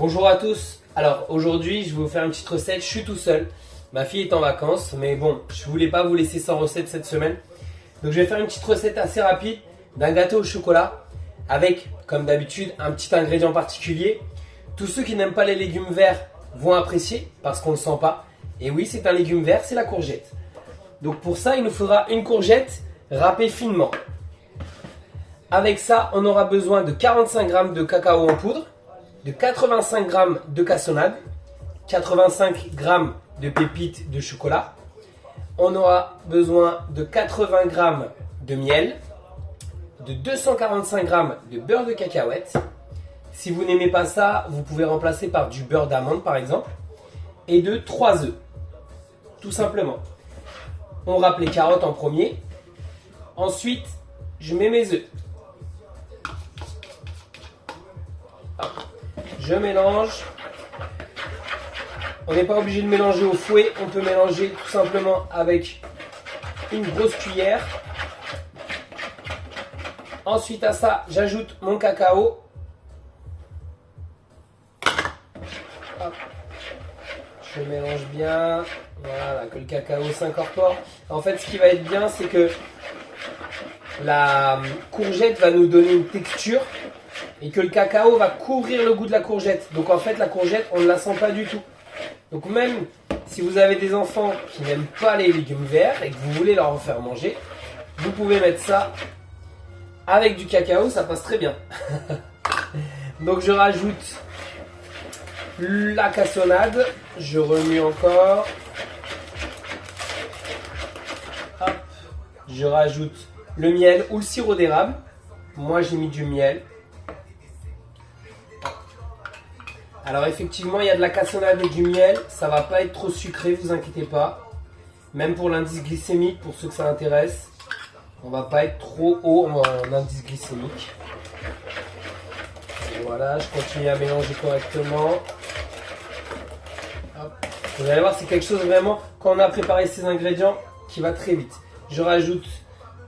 Bonjour à tous. Alors aujourd'hui, je vais vous faire une petite recette. Je suis tout seul. Ma fille est en vacances, mais bon, je voulais pas vous laisser sans recette cette semaine. Donc je vais faire une petite recette assez rapide d'un gâteau au chocolat avec, comme d'habitude, un petit ingrédient particulier. Tous ceux qui n'aiment pas les légumes verts vont apprécier parce qu'on ne le sent pas. Et oui, c'est un légume vert, c'est la courgette. Donc pour ça, il nous faudra une courgette râpée finement. Avec ça, on aura besoin de 45 g de cacao en poudre, de 85 g de cassonade, 85 g de pépites de chocolat. On aura besoin de 80 g de miel, de 245 g de beurre de cacahuète. Si vous n'aimez pas ça, vous pouvez remplacer par du beurre d'amande par exemple. Et de 3 œufs, tout simplement. On râpe les carottes en premier. Ensuite, je mets mes œufs. Je mélange. On n'est pas obligé de mélanger au fouet, on peut mélanger tout simplement avec une grosse cuillère. Ensuite à ça, j'ajoute mon cacao. Hop. Je mélange bien, voilà, que le cacao s'incorpore. En fait, ce qui va être bien, c'est que la courgette va nous donner une texture et que le cacao va couvrir le goût de la courgette. Donc en fait, la courgette, on ne la sent pas du tout. Donc même si vous avez des enfants qui n'aiment pas les légumes verts et que vous voulez leur en faire manger, vous pouvez mettre ça avec du cacao, ça passe très bien. Donc je rajoute la cassonade, je remue encore. Hop. Je rajoute le miel ou le sirop d'érable. Moi j'ai mis du miel. Alors effectivement, il y a de la cassonade et du miel, ça va pas être trop sucré, vous inquiétez pas. Même pour l'indice glycémique, pour ceux que ça intéresse, on va pas être trop haut en indice glycémique. Et voilà, je continue à mélanger correctement. Hop. Vous allez voir, c'est quelque chose vraiment, quand on a préparé ces ingrédients, qui va très vite. Je rajoute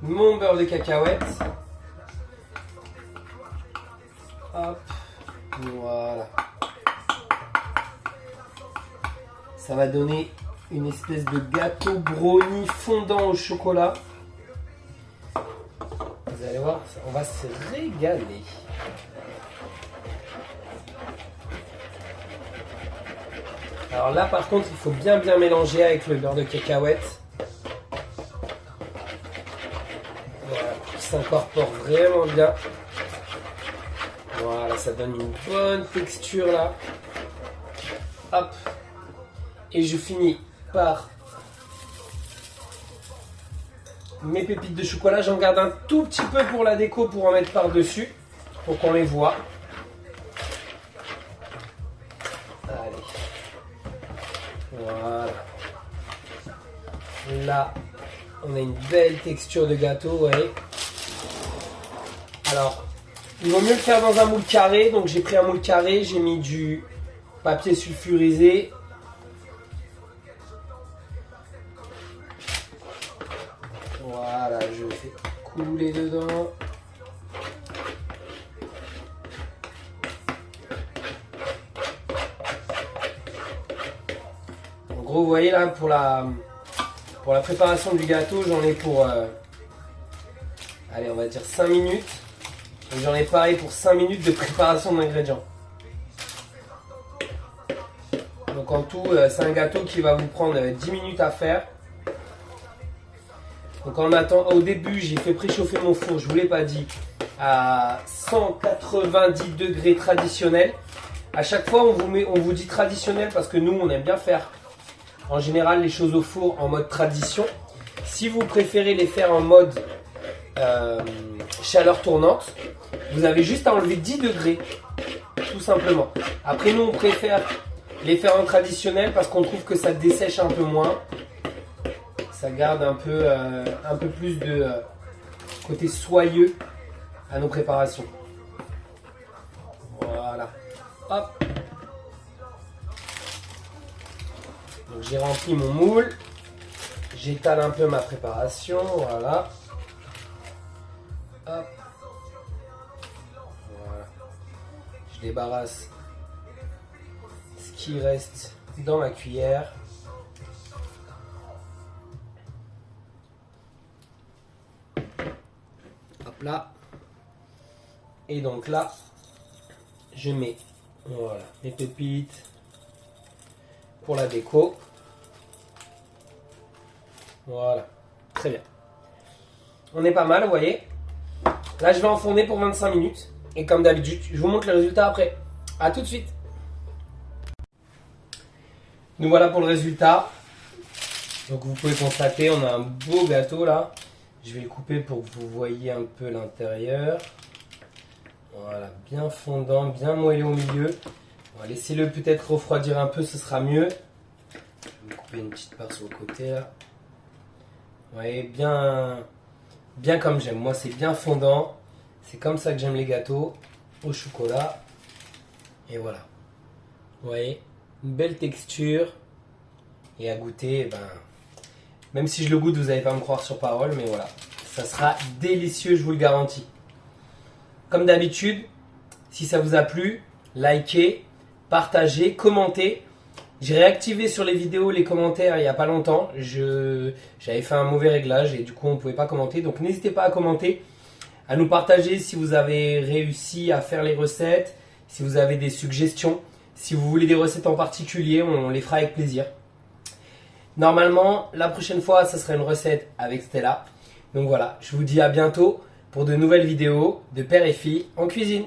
mon beurre de cacahuète. Hop, voilà. Ça va donner une espèce de gâteau brownie fondant au chocolat. Vous allez voir, on va se régaler. Alors là par contre, il faut bien mélanger avec le beurre de cacahuète. Voilà, il s'incorpore vraiment bien. Voilà, ça donne une bonne texture là. Hop. Et je finis par mes pépites de chocolat. J'en garde un tout petit peu pour la déco, pour en mettre par-dessus, pour qu'on les voit. Allez. Voilà. Là, on a une belle texture de gâteau, vous voyez. Alors, il vaut mieux le faire dans un moule carré. Donc j'ai pris un moule carré, j'ai mis du papier sulfurisé. Voilà, je fais couler dedans. En gros, vous voyez là, pour la préparation du gâteau, j'en ai pour, allez, on va dire 5 minutes. Et j'en ai pareil pour 5 minutes de préparation d'ingrédients. Donc en tout, c'est un gâteau qui va vous prendre 10 minutes à faire. Donc au début, j'ai fait préchauffer mon four, je ne vous l'ai pas dit, à 190 degrés traditionnel. À chaque fois, on vous dit traditionnel parce que nous, on aime bien faire en général les choses au four en mode tradition. Si vous préférez les faire en mode chaleur tournante, vous avez juste à enlever 10 degrés, tout simplement. Après, nous, on préfère les faire en traditionnel parce qu'on trouve que ça dessèche un peu moins. Ça garde un peu plus de côté soyeux à nos préparations. Voilà. Hop. Donc j'ai rempli mon moule. J'étale un peu ma préparation. Voilà. Hop. Voilà. Je débarrasse qui reste dans ma cuillère. Hop là. Et donc là, je mets voilà, mes pépites pour la déco. Voilà, très bien. On est pas mal, vous voyez. Là, je vais enfourner pour 25 minutes. Et comme d'habitude, je vous montre les résultats après. A tout de suite. Nous voilà pour le résultat. Donc vous pouvez constater, on a un beau gâteau là. Je vais le couper pour que vous voyez un peu l'intérieur. Voilà, bien fondant, bien moelleux au milieu. On va laisser le peut-être refroidir un peu, ce sera mieux. Je vais couper une petite part sur le côté là. Vous voyez, bien comme j'aime. Moi, c'est bien fondant. C'est comme ça que j'aime les gâteaux au chocolat. Et voilà. Vous voyez, une belle texture. Et à goûter, ben, même si je le goûte, vous n'allez pas me croire sur parole, mais voilà. Ça sera délicieux, je vous le garantis. Comme d'habitude, si ça vous a plu, likez, partagez, commentez. J'ai réactivé sur les vidéos les commentaires il n'y a pas longtemps. J'avais fait un mauvais réglage et du coup on ne pouvait pas commenter. Donc n'hésitez pas à commenter, à nous partager si vous avez réussi à faire les recettes, si vous avez des suggestions, si vous voulez des recettes en particulier, on les fera avec plaisir. Normalement, la prochaine fois, ça sera une recette avec Stella. Donc voilà, je vous dis à bientôt pour de nouvelles vidéos de père et fille en cuisine.